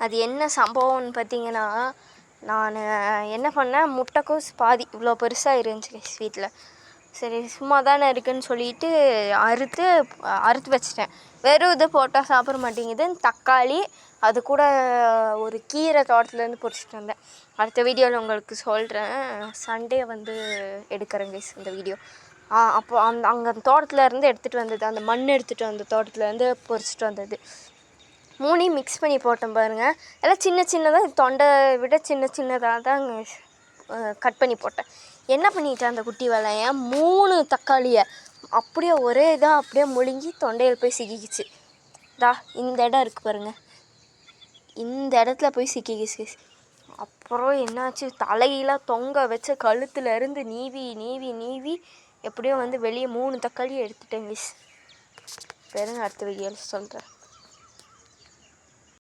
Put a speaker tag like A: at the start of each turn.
A: அது என்ன சம்பவம்னு பார்த்தீங்கன்னா, நான் என்ன பண்ணேன், முட்டைக்கோஸ் பாதி இவ்வளோ பெருசாக இருந்துச்சு கைஸ் வீட்டில். சரி சும்மா தானே இருக்குதுன்னு சொல்லிட்டு அறுத்து வச்சிட்டேன். வெறும் இது போட்டால் சாப்பிட மாட்டேங்குதுன்னு தக்காளி, அது கூட ஒரு கீரை தோட்டத்துலேருந்து பறிச்சிட்டு வந்தேன். அடுத்த வீடியோவில் உங்களுக்கு சொல்கிறேன். சண்டே வந்து எடுக்கிறேன் கைஸ் இந்த வீடியோ. அப்போ அங்கே தோட்டத்துலேருந்து எடுத்துகிட்டு வந்தது, அந்த மண் எடுத்துகிட்டு வந்த தோட்டத்துலேருந்து பறிச்சிட்டு வந்தது. மூணையும் மிக்ஸ் பண்ணி போட்டேன் பாருங்கள். எல்லாம் சின்ன சின்னதாக, தொண்டை விட சின்ன சின்னதாக தான் கட் பண்ணி போட்டேன். என்ன பண்ணிட்டேன் அந்த குட்டி வெள்ளையன், 3 தக்காளியை அப்படியே ஒரே இதாக அப்படியே முழுங்கி தொண்டையில் போய் சிக்கிக்கிச்சு. இந்த இடம் இருக்குது பாருங்கள், இந்த இடத்துல போய் சிக்கிக்கிச்சு. அப்புறம் என்னாச்சு, தலையெல்லாம் தொங்க வச்ச கழுத்தில் இருந்து நீவி நீவி நீவி எப்படியோ வந்து வெளியே 3 தக்காளியை எடுத்துட்டேன் மிஸ். பெருங்க அடுத்த வீடியோவில் சொல்கிறேன்.